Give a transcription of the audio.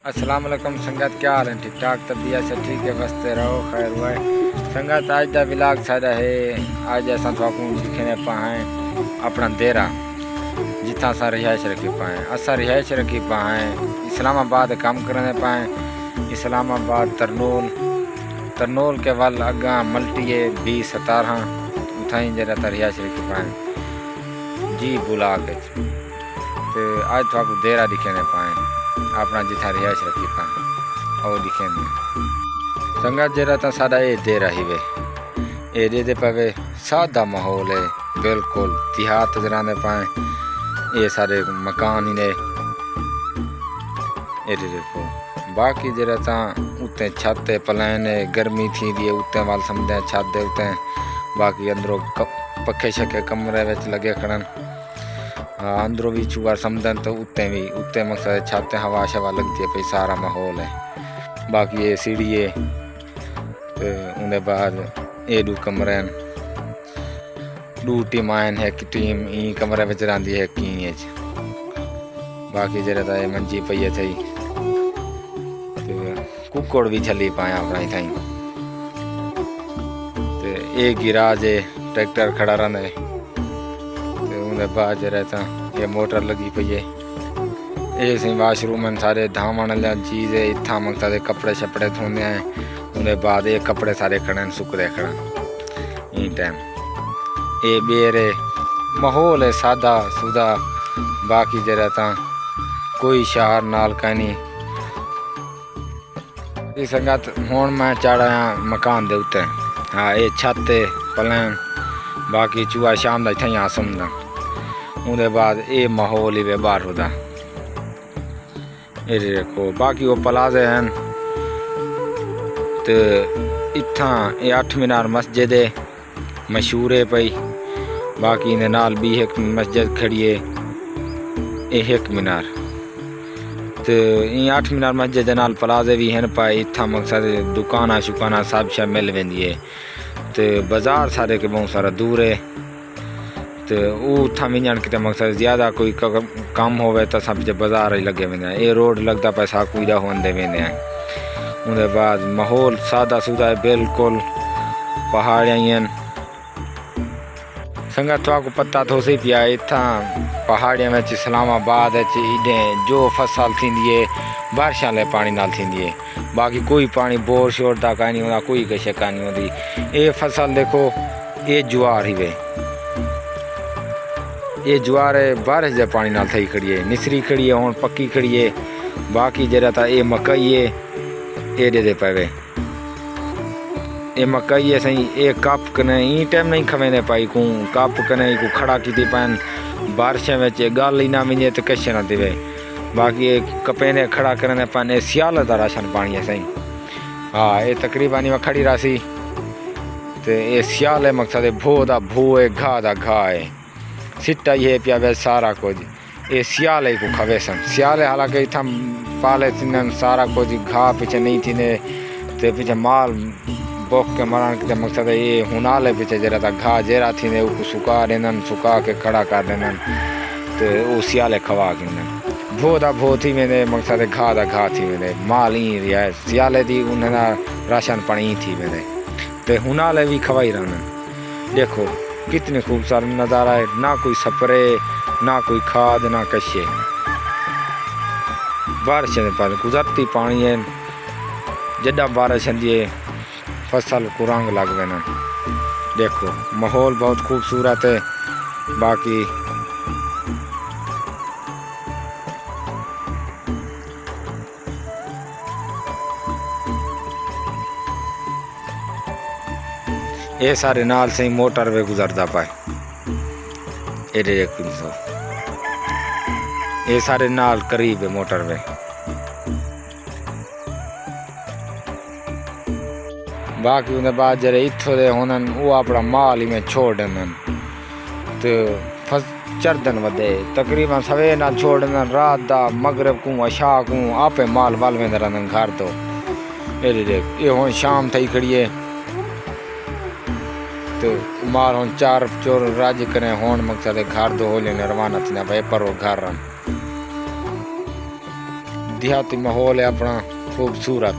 अस्सलाम वालेकुम संगत, क्या हाल है? ठीक ठाक तबीयत से ठीक है, बसते रहो, खैर हुआ है संगत। आज का विलाग सारा है। आज असा थोड़ा दिखने पाए अपना देरा जिथा असा रिहाइश रखी पाए। असा रिहाइश रखी पाए इस्लामाबाद काम करने पाए। इस्लामाबाद तरनोल के वाल अगा मल्टी 20-17 उथा ही जरा रिहाइश रखी पाए जी बुलाग। तो आज थोड़ा देरा दिखने पाए अपना जिथा रिहाइश रखी पाए और दिखे संगत जरा तो सादा ये देरा ही वे एरिए दे पावे सादा माहौल है, बिल्कुल देहात जराने पाए। ये सारे मकान ही ने एरिए देखो। बाकी जरा ता उत्ते छत प्लान है, गर्मी थी दी उत्ते वाल समझे छत दे उत्ते। बाकी अंदरों पखे शके कमरे विच लगे खड़न, अंदरों भी चूआर समझन तो उत्ते मकसद छत हवा शवा लगती है पे सारा माहौल है। बाकी ये सीढ़ी है तो उन्हें बाद ये दो कमरे दो टीम आयन है कि टीम ई कमरे में रही है कि बाकी जरा था मंजी पई थी तो कुकड़ भी छली पाए अपना थी। तो ये गिराज है, ट्रैक्टर खड़ा रहा है। तो उन्हें बाद जरा था ये मोटर लगी पई है। ये सी वाशरूम सारे धामण चीज़ है। इतना मकसद कपड़े शपड़े धोने हैं। उन्हें बाद ये कपड़े सारे खड़न सुकते खड़न ई टाइम। ये बेरे माहौल है सादा सुदा। बाकी जरा ता कोई शहर नाल कहीं इस संगत हूँ मैं चढ़ाया मकान दे उत्ते। हाँ ये छत प्लान बाकी चूहा शाम का इतना ही समझना। उन्हें बाद ये माहौल ही वे बाहर होता ये देखो। बाकी वो प्लाजे हैं तो इतना ये 8 मीनार मस्जिद है मशहूर है पई। बाकी इन्हें नाल भी एक मस्जिद खड़ी है ये 1 मीनार। तो ये 8 मीनार मस्जिद नाल प्लाजे भी हैं पाए। इतना मकसद दुकाना शुकाना सब शा मिल वेंदी है। तो बाजार सारे के बहुत सारा दूर है। तो उथा मिंजन कितने मकसद ज़्यादा कोई कम होवे तो सब बाजार ही लगे वेंदे। ये रोड लगता पैसा कूदा होंदे वेंदे हैं। उन्हें बाद माहौल सादा सुदा है, बिल्कुल पहाड़ियाँ संगत को पता तो सी पिया। इतना पहाड़ियों में इस्लामाबाद इडे जो फसल थी बारिश वाले पानी नाल थी। बाकी कोई पानी बोर शोर का नहीं होता, कोई कशे का नहीं होती। ये फसल देखो ये ज्वार ही वे ये ज्वार है बारिश के पानी नाल थी खड़ी है। निसरी खड़ी है हूँ पक्की खड़ी है। बाकी जरा था ये मकई है ये दे पावे ये मकई है सही। ये कप कने ई टाइम नहीं खवेंदे पाई को कप कने को खड़ा की पैन बारिश में गल ही ना मिले तो कशे ना देवे। बाकी ये कपेने खड़ा करने पाने सियाल का राशन पानी है सही। हाँ ये तकरीबन में खड़ी रासी तो ये सियाल है मकसद भो दा भो है घा दा घा है सिट्टा ये पिया वे सारा कुछ ये सियाल है को खवे सन सियाल है। हालांकि इतना पाले थी सारा कुछ घा पीछे नहीं थी ने तो पीछे माल बोक के मरण के मकसद है ये हुनाले पीछे जरा था घा जेरा थी ने उसको सुखा देन सुखा के खड़ा कर देन तो वो सियाले खवा के भो दा भो थी मैंने मकसद घा दा घा थी मैंने माल ही रिया है। सियाले दी उन्हें राशन पानी थी मैंने तो हुनाले भी खवाई रहना। देखो कितनी खूबसूरत नज़ारा है, ना कोई स्प्रे ना कोई खाद ना कशे। बारिश पर गुजरती पानी है जड्डा बारिश है फसल को रंग लग गए। देखो माहौल बहुत खूबसूरत है। बाकी ये सारे नाल से मोटर वे गुजरता पाए ये सारे नाल करीब है मोटर वे। बाकी उन्हें बाद जरे इतों दे होनन वो अपना माल ही में छोड़ देन तो चरदन वधे तकरीबन सवे नाल छोड़ देन रात दा मगरब को अशा को आपे माल वाल में रहन घर तो ये देख ये हुन शाम थी खड़ी है तो माल हूँ 4 चोर राज करें होन मकसद घर दो हो लेने रवाना थी ना भाई पर वो घर देहाती माहौल है अपना खूबसूरत।